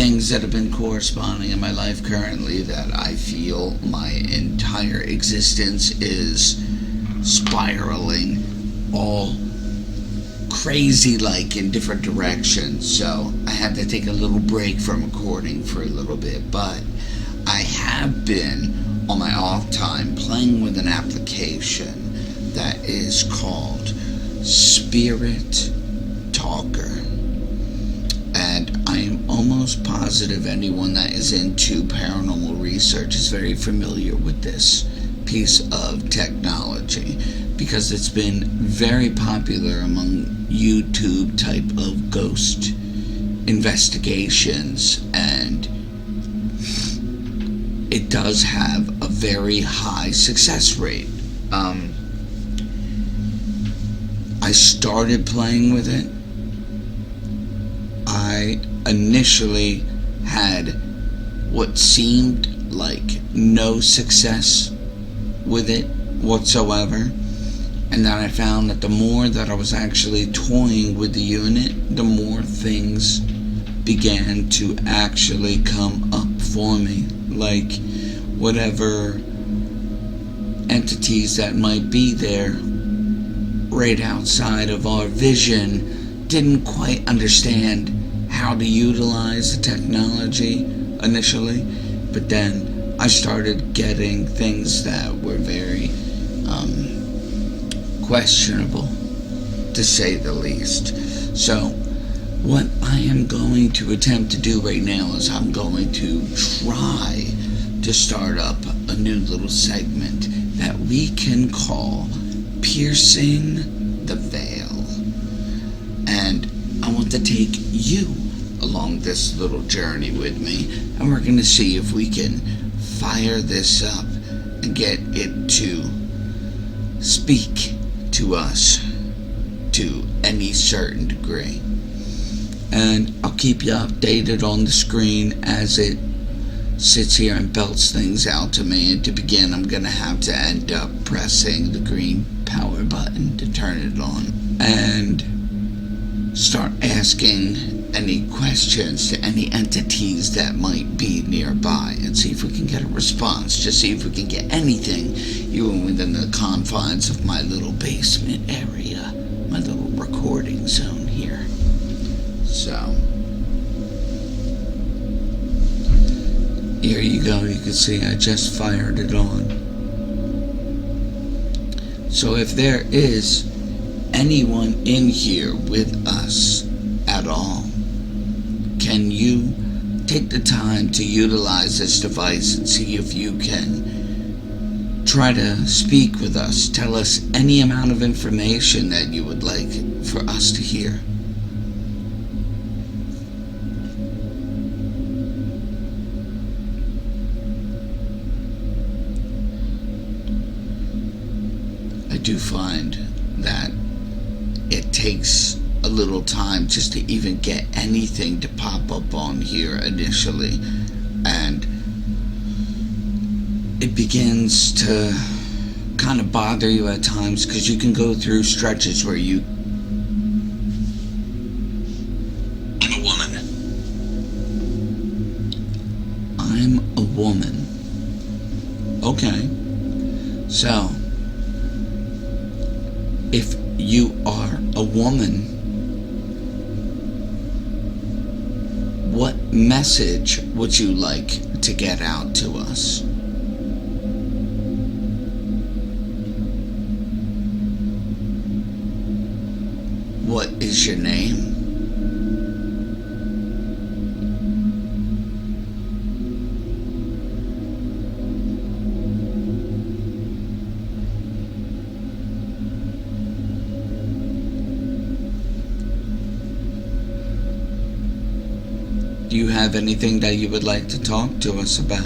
things that have been corresponding in my life currently that I feel my entire existence is spiraling all crazy like in different directions. So I had to take a little break from recording for a little bit, but I have been on my off time playing with an application that is called Spirit Talker. And I am almost positive anyone that is into paranormal research is very familiar with this piece of technology, because it's been very popular among YouTube type of ghost investigations, and it does have a very high success rate. I started playing with it. I initially had what seemed like no success with it whatsoever, and then I found that the more that I was actually toying with the unit, the more things began to actually come up for me, like whatever entities that might be there right outside of our vision didn't quite understand how to utilize the technology initially, but then I started getting things that were very questionable, to say the least. So what I am going to attempt to do right now is I'm going to try to start up a new little segment that we can call Piercing the Veil. And I want to take you along this little journey with me, and we're going to see if we can fire this up and get it to speak to us to any certain degree. And I'll keep you updated on the screen as it sits here and belts things out to me. And to begin, I'm going to have to end up pressing the green power button to turn it on and start asking any questions to any entities that might be nearby, and see if we can get a response. Just see if we can get anything, even within the confines of my little basement area, my little recording zone here. So here you go. You can see I just fired it on. So if there is anyone in here with us at all, can you take the time to utilize this device and see if you can try to speak with us? Tell us any amount of information that you would like for us to hear. I do find that it takes a little time just to even get anything to pop up on here initially, and it begins to kind of bother you at times, because you can go through stretches where you I'm a woman. I'm a woman. Okay. So if you are a woman, what message would you like to get out to us? What is your name? Do you have anything that you would like to talk to us about?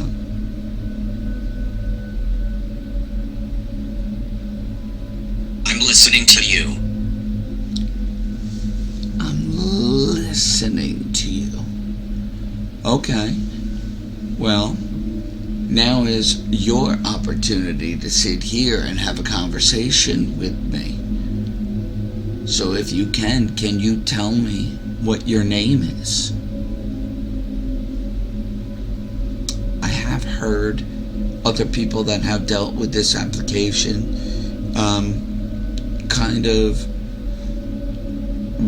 I'm listening to you. I'm listening to you. Okay. Well, now is your opportunity to sit here and have a conversation with me. So if you can you tell me what your name is? heard other people that have dealt with this application kind of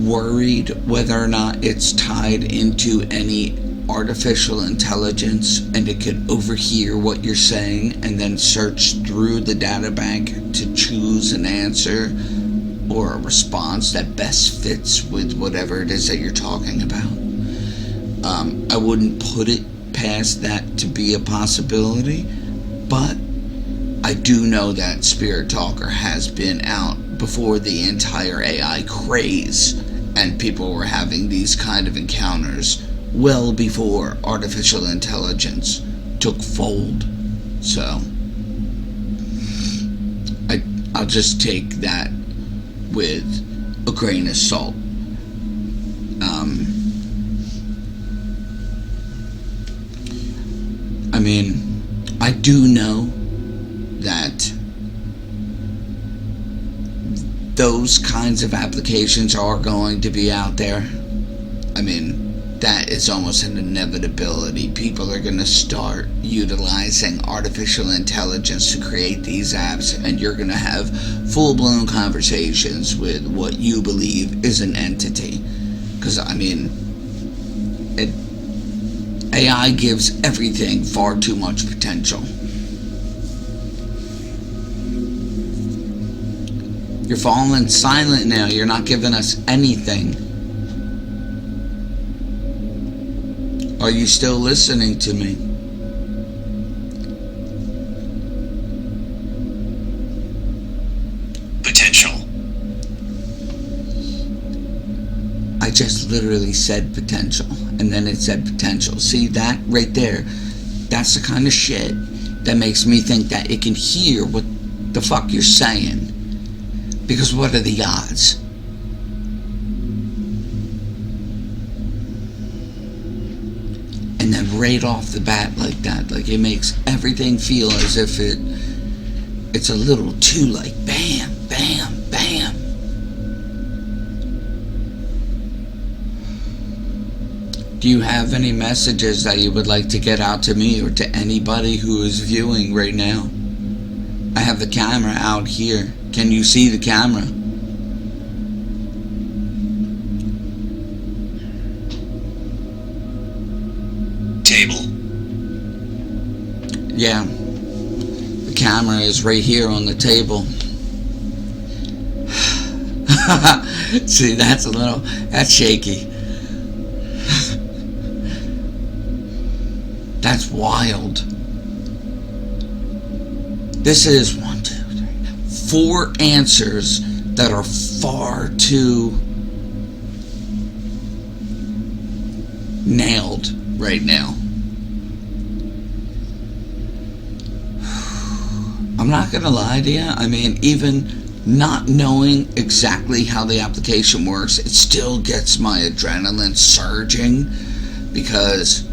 worried whether or not it's tied into any artificial intelligence and it could overhear what you're saying and then search through the data bank to choose an answer or a response that best fits with whatever it is that you're talking about. I wouldn't put it past that to be a possibility, but I do know that Spirit Talker has been out before the entire AI craze, and people were having these kind of encounters well before artificial intelligence took fold. So I'll just take that with a grain of salt. I mean, I do know that those kinds of applications are going to be out there. I mean, that is almost an inevitability. People are going to start utilizing artificial intelligence to create these apps, and you're going to have full-blown conversations with what you believe is an entity. Because, I mean, AI gives everything far too much potential. You're falling silent now. You're not giving us anything. Are you still listening to me? Potential. I just literally said potential, and then it said potential. See that right there? That's the kind of shit that makes me think that it can hear what the fuck you're saying. Because what are the odds? And then right off the bat like that, like it makes everything feel as if it's a little too like bam, bam, bam. Do you have any messages that you would like to get out to me or to anybody who is viewing right now? I have the camera out here. Can you see the camera? Table. Yeah. The camera is right here on the table. See, that's shaky. That's wild. This is 1, 2, 3, 4 answers that are far too nailed right now. I'm not gonna lie to you. I mean, even not knowing exactly how the application works, it still gets my adrenaline surging, because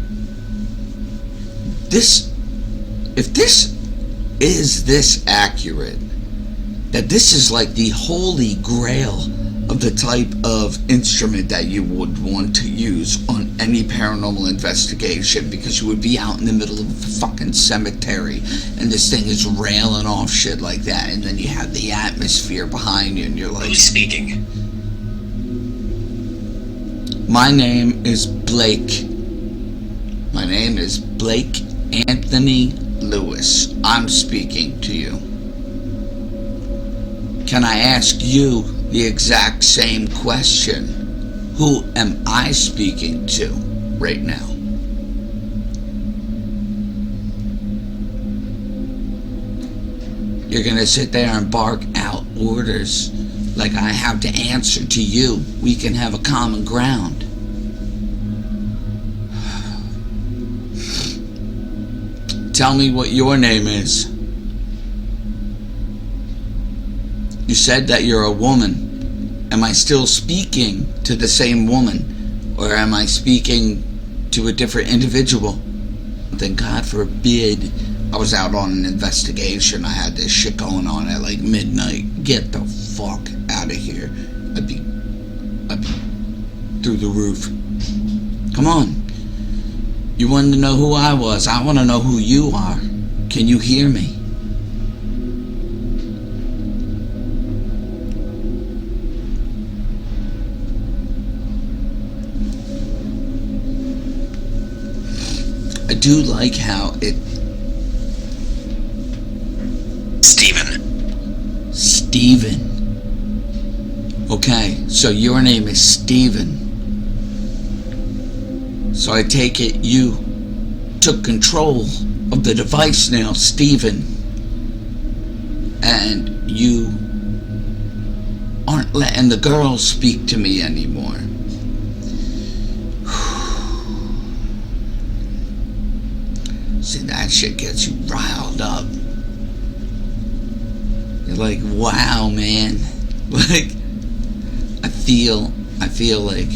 if this is this accurate, that this is like the holy grail of the type of instrument that you would want to use on any paranormal investigation, because you would be out in the middle of a fucking cemetery and this thing is railing off shit like that, and then you have the atmosphere behind you and you're like, Who's speaking? My name is Blake. My name is Blake Anthony Lewis. I'm speaking to you. Can I ask you the exact same question? Who am I speaking to right now? You're gonna sit there and bark out orders like I have to answer to you. We can have a common ground. Tell me what your name is. You said that you're a woman. Am I still speaking to the same woman? Or am I speaking to a different individual? Then God forbid I was out on an investigation. I had this shit going on at like midnight. Get the fuck out of here. I'd be through the roof. Come on. You wanted to know who I was. I want to know who you are. Can you hear me? I do like how it... Steven. Okay, so your name is Steven. So I take it you took control of the device now, Steven. And you aren't letting the girls speak to me anymore. See, that shit gets you riled up. You're like, wow, man. Like, I feel like...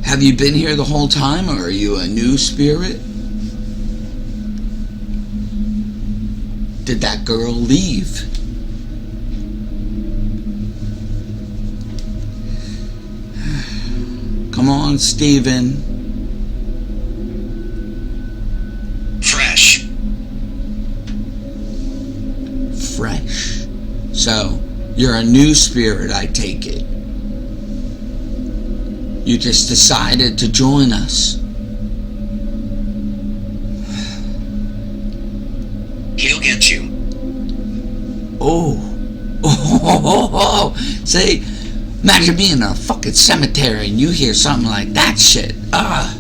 Have you been here the whole time, or are you a new spirit? Did that girl leave? Come on, Steven. Fresh. So, you're a new spirit, I take it. You just decided to join us. He'll get you. Oh. See, imagine being in a fucking cemetery and you hear something like that shit. I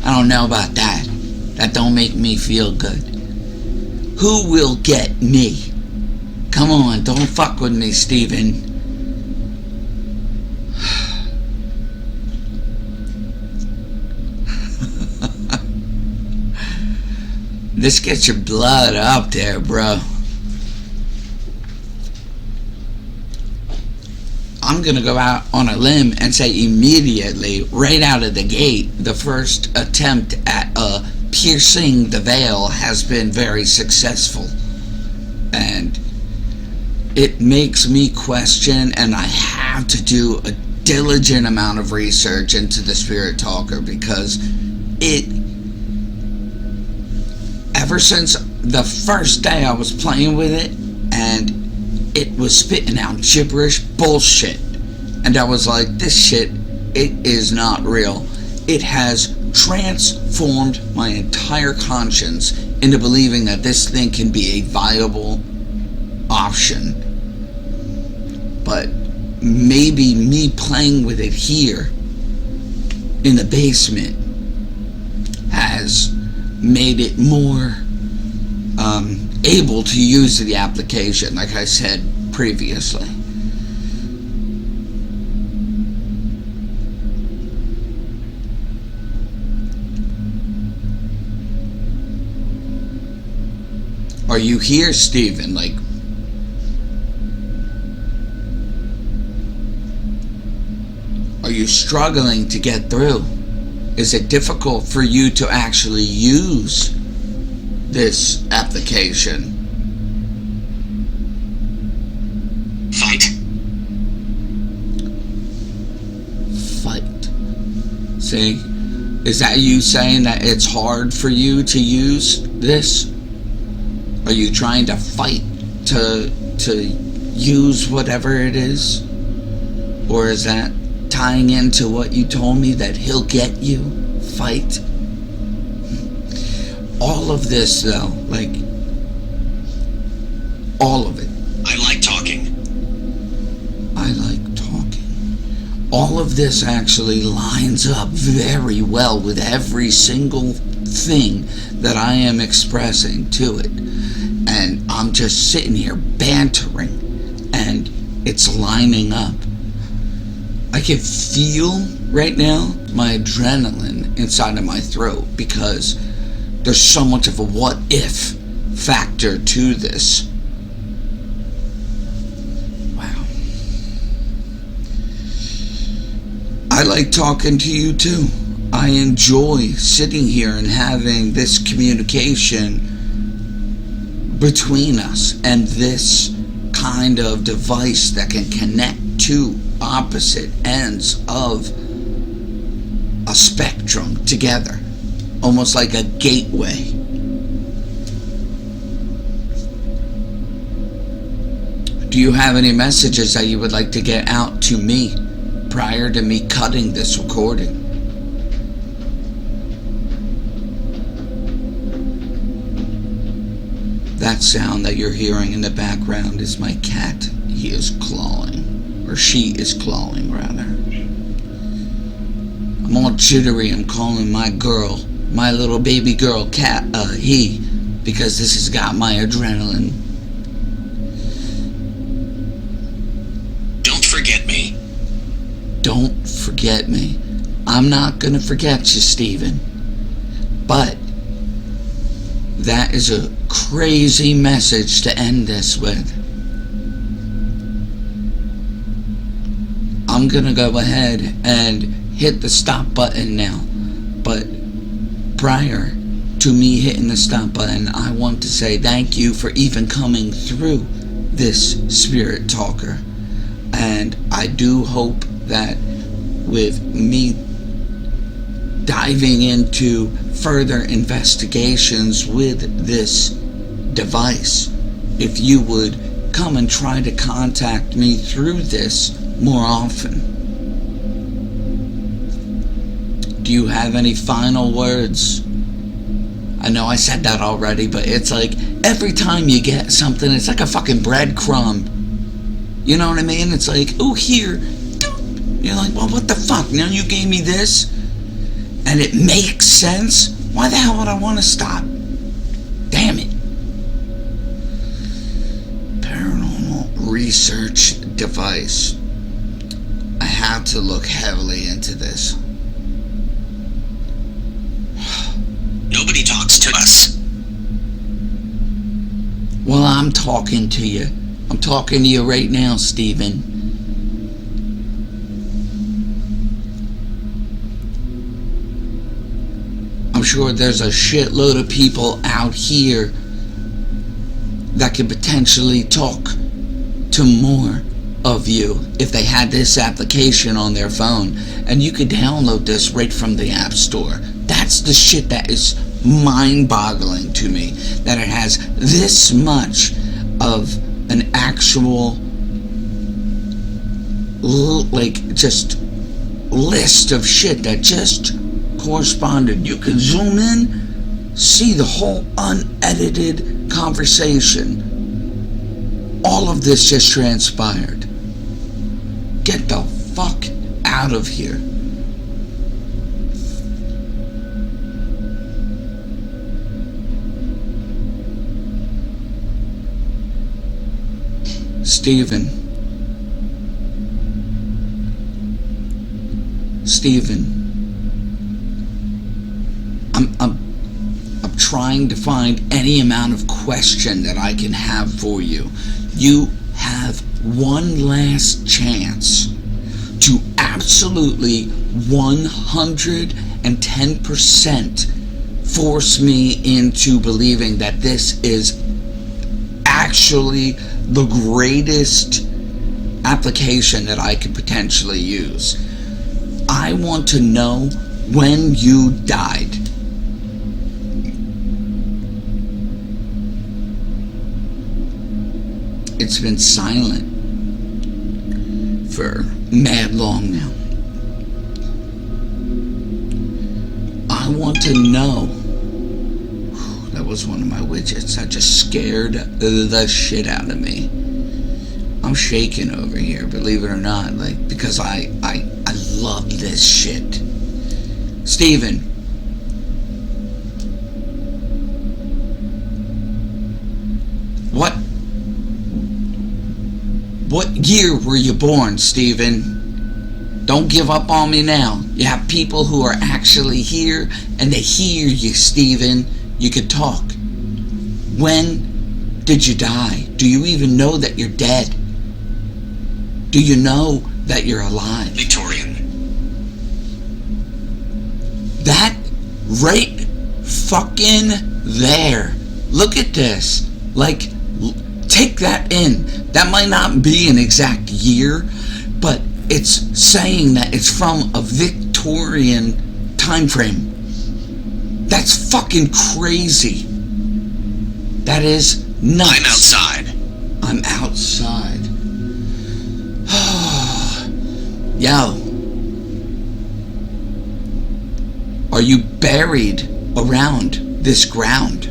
don't know about that. That don't make me feel good. Who will get me? Come on, don't fuck with me, Steven. This gets your blood up there, bro. I'm gonna go out on a limb and say immediately, right out of the gate, the first attempt at piercing the veil has been very successful. And it makes me question, and I have to do a diligent amount of research into the Spirit Talker, because ever since the first day I was playing with it, and it was spitting out gibberish bullshit, and I was like, this shit, it is not real. It has transformed my entire conscience into believing that this thing can be a viable option. But maybe me playing with it here in the basement has made it more able to use the application, like I said previously. Are you here, Steven? Like, are you struggling to get through? Is it difficult for you to actually use this application? Fight. See? Is that you saying that it's hard for you to use this? Are you trying to fight to use whatever it is? Or is that tying into what you told me, that he'll get you? Fight? All of this, though, like, all of it. I like talking. I like talking. All of this actually lines up very well with every single thing that I am expressing to it. And I'm just sitting here bantering, and it's lining up. I can feel right now my adrenaline inside of my throat, because there's so much of a what if factor to this. Wow. I like talking to you too. I enjoy sitting here and having this communication between us, and this kind of device that can connect to opposite ends of a spectrum together, almost like a gateway. Do you have any messages that you would like to get out to me prior to me cutting this recording? That sound that you're hearing in the background is my cat. He is clawing, or she is clawing rather. I'm all jittery. I'm calling my girl, my little baby girl cat, he, because this has got my adrenaline. Don't forget me. Don't forget me. I'm not gonna forget you, Steven. But that is a crazy message to end this with. I'm gonna go ahead and hit the stop button now. But prior to me hitting the stop button, I want to say thank you for even coming through this Spirit Talker. And I do hope that with me diving into further investigations with this device, if you would come and try to contact me through this more often. Do you have any final words? I know I said that already, but it's like every time you get something, it's like a fucking breadcrumb. You know what I mean? It's like, oh, here. You're like, well, what the fuck? Now you gave me this? And it makes sense? Why the hell would I want to stop? Damn it. Paranormal research device. I have to look heavily into this. Nobody talks to us. Well, I'm talking to you. I'm talking to you right now, Steven. I'm sure there's a shitload of people out here that could potentially talk to more of you if they had this application on their phone. And you could download this right from the App Store. That's the shit that is mind-boggling to me. That it has this much of an actual, like, just list of shit that just corresponded. You can zoom in, see the whole unedited conversation. All of this just transpired. Get the fuck out of here. Steven, I'm trying to find any amount of question that I can have for you. You have one last chance to absolutely 110% force me into believing that this is actually the greatest application that I could potentially use. I want to know when you died. It's been silent for mad long now. I want to know. That was one of my widgets that just scared the shit out of me. I'm shaking over here, believe it or not, like, because I love this shit. Steven, what year were you born, Steven? Don't give up on me now. You have people who are actually here, and they hear you, Steven. You could talk. When did you die? Do you even know that you're dead? Do you know that you're alive? Victorian. That right fucking there. Look at this. Like, take that in. That might not be an exact year, but it's saying that it's from a Victorian time frame. That's fucking crazy. That is nuts. I'm outside. I'm outside. Yo. Are you buried around this ground?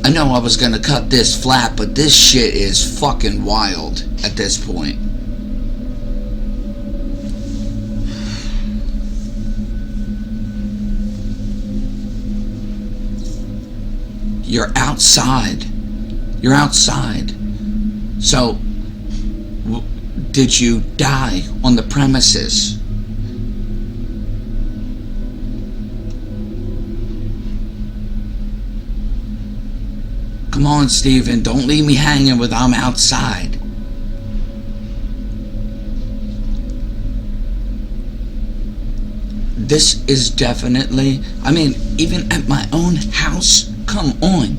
I know I was gonna cut this flat, but this shit is fucking wild at this point. You're outside. You're outside. So, did you die on the premises? Come on, Steven, don't leave me hanging with I'm outside. This is definitely, I mean, even at my own house, come on.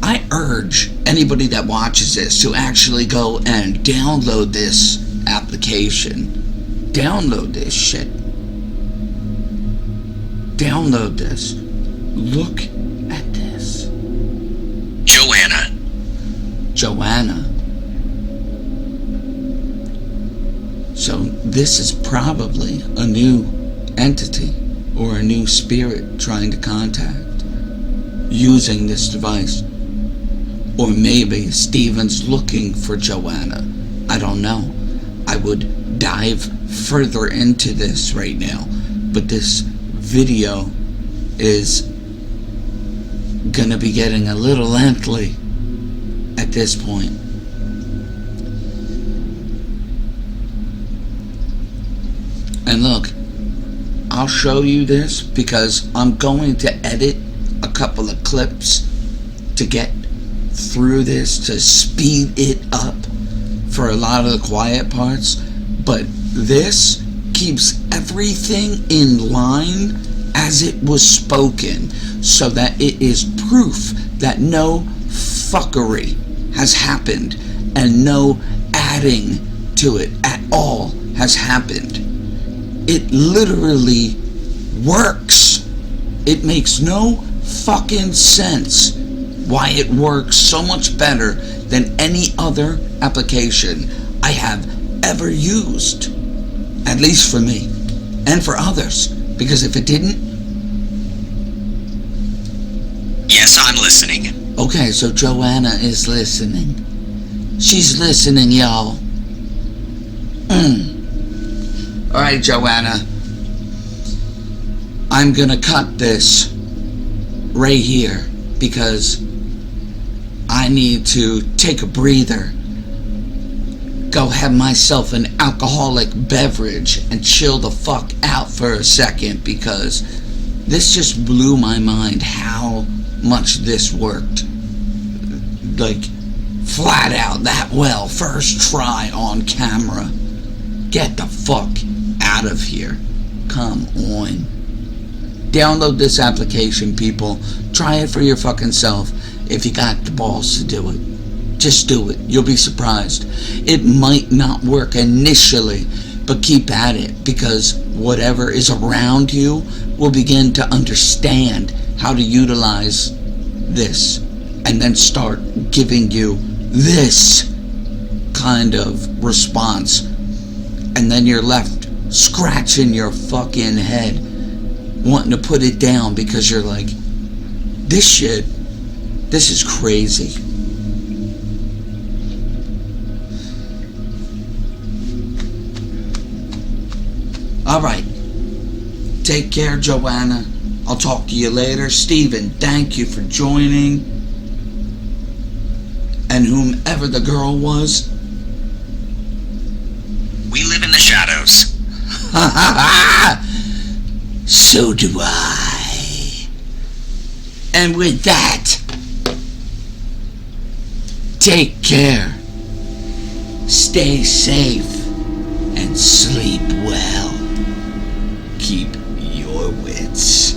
I urge anybody that watches this to actually go and download this application. Download this shit. Download this. Look at this. Joanna. So this is probably a new entity or a new spirit trying to contact using this device. Or maybe Steven's looking for Joanna. I don't know. I would dive further into this right now, but this video is gonna be getting a little lengthy at this point. And look, I'll show you this because I'm going to edit a couple of clips to get through this, to speed it up for a lot of the quiet parts, but this keeps everything in line as it was spoken, so that it is proof that no fuckery has happened and no adding to it at all has happened. It literally works. It makes no fucking sense why it works so much better than any other application I have ever used. At least for me. And for others. Because if it didn't... Yes, I'm listening. Okay, so Joanna is listening. She's listening, y'all. Alright, Joanna. I'm gonna cut this right here because I need to take a breather, go have myself an alcoholic beverage and chill the fuck out for a second, because this just blew my mind how much this worked. Like, flat out that well, first try on camera. Get the fuck out of here. Come on. Download this application, people. Try it for your fucking self if you got the balls to do it. Just do it. You'll be surprised. It might not work initially, but keep at it, because whatever is around you will begin to understand how to utilize this and then start giving you this kind of response. And then you're left scratching your fucking head, wanting to put it down because you're like, this is crazy. Alright. Take care, Joanna. I'll talk to you later. Steven, thank you for joining. And whomever the girl was. We live in the shadows. So do I. And with that, take care. Stay safe and sleep well. Keep your wits.